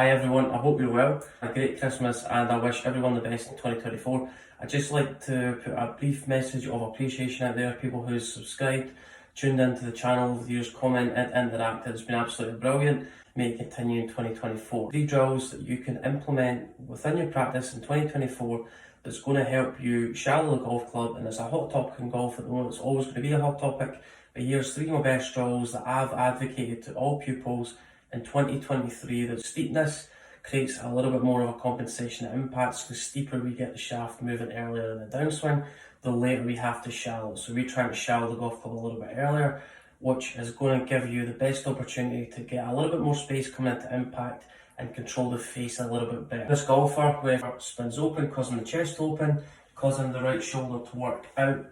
Hi everyone, I hope you're well. A great Christmas and I wish everyone the best in 2024. I'd just like to put a brief message of appreciation out there. People who subscribed, tuned into the channel, viewers, comment and interacted. It's been absolutely brilliant. May it continue in 2024. 3 drills that you can implement within your practice in 2024 that's going to help you shallow the golf club, and it's a hot topic in golf at the moment. It's always going to be a hot topic, but here's 3 of my best drills that I've advocated to all pupils in 2023. The steepness creates a little bit more of a compensation that impacts. The steeper we get the shaft moving earlier in the downswing, the later we have to shallow. So we're trying to shallow the golf club a little bit earlier, which is going to give you the best opportunity to get a little bit more space coming into impact and control the face a little bit better. This golfer, where spins open, causing the chest to open, causing the right shoulder to work out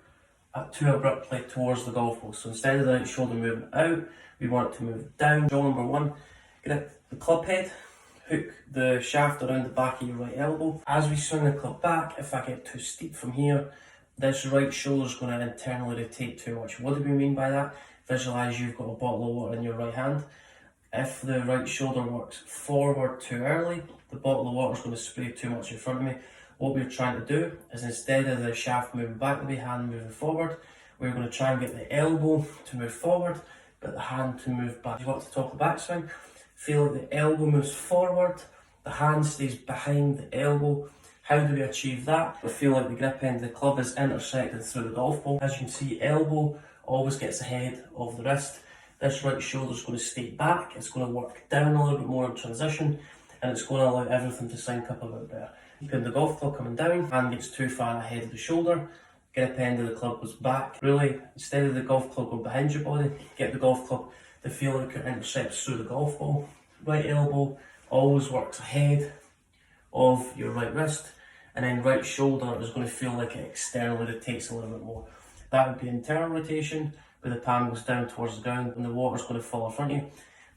too abruptly towards the golf ball. So instead of the right shoulder moving out, we want it to move down. Drill number 1, grip the club head, hook the shaft around the back of your right elbow. As we swing the club back, if I get too steep from here, this right shoulder is going to internally rotate too much. What do we mean by that? Visualize you've got a bottle of water in your right hand. If the right shoulder works forward too early, the bottle of water is going to spray too much in front of me. What we're trying to do is, instead of the shaft moving back, the hand moving forward, we're going to try and get the elbow to move forward, but the hand to move back. You want to top the backswing, feel like the elbow moves forward, the hand stays behind the elbow. How do we achieve that? We feel like the grip end of the club is intersected through the golf ball. As you can see, elbow always gets ahead of the wrist. This right shoulder is going to stay back, it's going to work down a little bit more in transition, and it's going to allow everything to sync up a bit better. Keeping the golf club coming down, hand gets too far ahead of the shoulder, grip end of the club goes back. Really, instead of the golf club going behind your body, get the golf club to feel like it intercepts through the golf ball. Right elbow always works ahead of your right wrist, and then right shoulder is going to feel like it externally rotates a little bit more. That would be internal rotation, where the palm goes down towards the ground and the water's going to fall in front of you.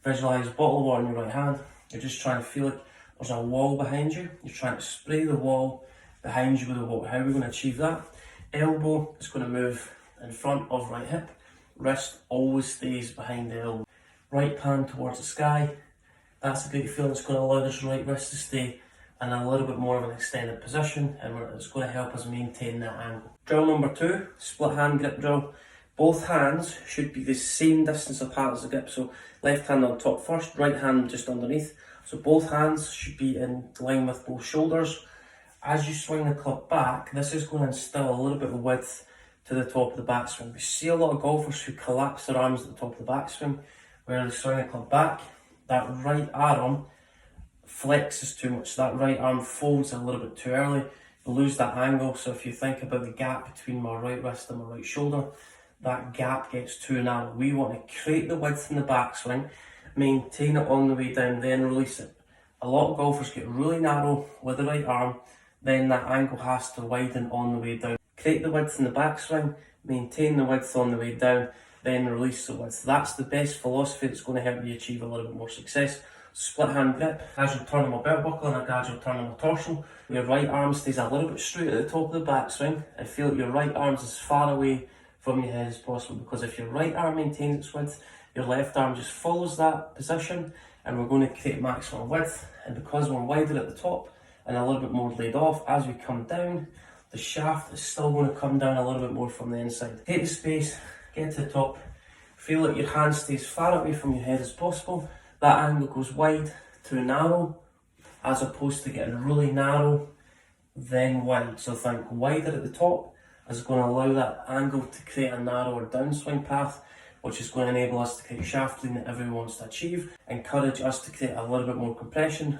Visualise a bottle of water in your right hand. You're just trying to feel like there's a wall behind you. You're trying to spray the wall behind you with the water. How are we going to achieve that? Elbow is going to move in front of right hip. Wrist always stays behind the elbow. Right hand towards the sky. That's a great feeling. It's going to allow this right wrist to stay in a little bit more of an extended position, and it's going to help us maintain that angle. Drill number 2, split hand grip drill. Both hands should be the same distance apart as the grip. So left hand on top first, right hand just underneath. So both hands should be in line with both shoulders. As you swing the club back, this is going to instill a little bit of width to the top of the backswing. We see a lot of golfers who collapse their arms at the top of the backswing, where they swing the club back, that right arm flexes too much. That right arm folds a little bit too early. You lose that angle. So if you think about the gap between my right wrist and my right shoulder, that gap gets too narrow. We want to create the width in the backswing, maintain it on the way down, then release it. A lot of golfers get really narrow with the right arm, then that angle has to widen on the way down. Create the width in the backswing, maintain the width on the way down, then release the width. That's the best philosophy that's going to help you achieve a little bit more success. Split hand grip, gradual turn on my belt buckle and a gradual turn on my torso. Your right arm stays a little bit straight at the top of the backswing, and feel like your right arm's as far away from your head as possible, because if your right arm maintains its width, your left arm just follows that position, and we're going to create maximum width. And because we're wider at the top and a little bit more laid off, as we come down, the shaft is still going to come down a little bit more from the inside. Take the space, get to the top, feel like your hand stays far away from your head as possible. That angle goes wide to narrow, as opposed to getting really narrow, then wide. So think wider at the top is going to allow that angle to create a narrower downswing path, which is going to enable us to create shaft lean that everyone wants to achieve, encourage us to create a little bit more compression.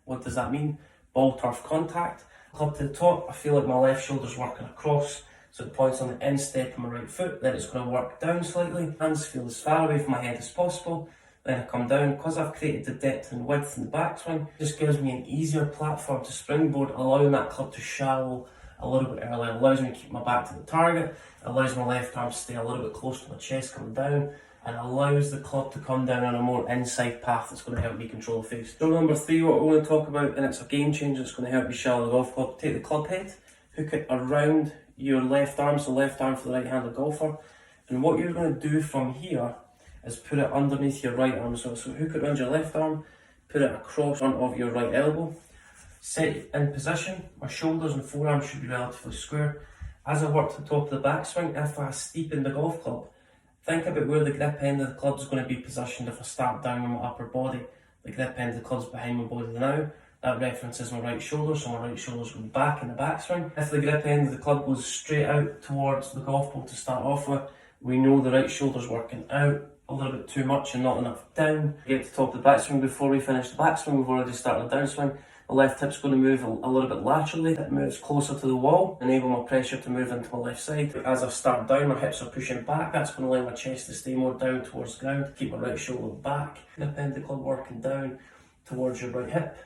What does that mean? Ball turf contact. Club to the top, I feel like my left shoulder's working across, so it points on the instep of my right foot, then it's going to work down slightly. Hands feel as far away from my head as possible, then I come down. Because I've created the depth and width in the backswing, it just gives me an easier platform to springboard, allowing that club to shallow a little bit earlier. It allows me to keep my back to the target, it allows my left arm to stay a little bit close to my chest coming down, and allows the club to come down on a more inside path that's going to help me control the face. Drill number 3, what we want to talk about, and it's a game changer, it's going to help you shallow the golf club. Take the club head, hook it around your left arm, so left arm for the right-handed golfer, and what you're going to do from here is put it underneath your right arm. So hook it around your left arm, put put it across front of your right elbow. Set in position, my shoulders and forearms should be relatively square. As I work to the top of the backswing, if I steepen the golf club, think about where the grip end of the club is going to be positioned if I start down on my upper body. The grip end of the club is behind my body now. That references my right shoulder, so my right shoulder's going back in the backswing. If the grip end of the club goes straight out towards the golf ball to start off with, we know the right shoulder's working out a little bit too much and not enough down. Get to the top of the backswing before we finish the backswing, we've already started the downswing. The left hip's going to move a little bit laterally. It moves closer to the wall, enable my pressure to move into my left side. As I start down, my hips are pushing back. That's going to allow my chest to stay more down towards the ground, keep my right shoulder back. Grip end of the club working down towards your right hip.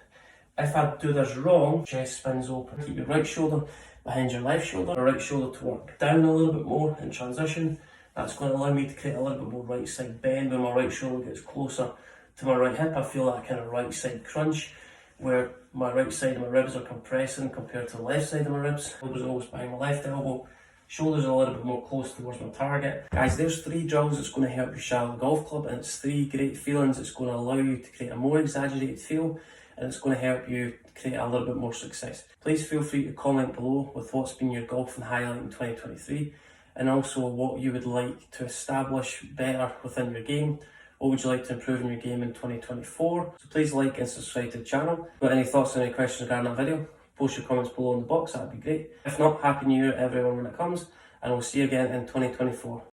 If I do this wrong, chest spins open. Keep your right shoulder behind your left shoulder. My right shoulder to work down a little bit more in transition. That's going to allow me to create a little bit more right side bend when my right shoulder gets closer to my right hip. I feel that kind of right side crunch where my right side of my ribs are compressing compared to the left side of my ribs. Elbows always behind my left elbow. Shoulders are a little bit more close towards my target. Guys, there's 3 drills that's going to help you shallow the golf club, and it's 3 great feelings that's going to allow you to create a more exaggerated feel, and it's going to help you create a little bit more success. Please feel free to comment below with what's been your golfing highlight in 2023, and also what you would like to establish better within your game. What would you like to improve in your game in 2024? So please like and subscribe to the channel. If you've got any thoughts or any questions regarding that video, post your comments below in the box, that'd be great. If not, Happy New Year everyone when it comes, and we'll see you again in 2024.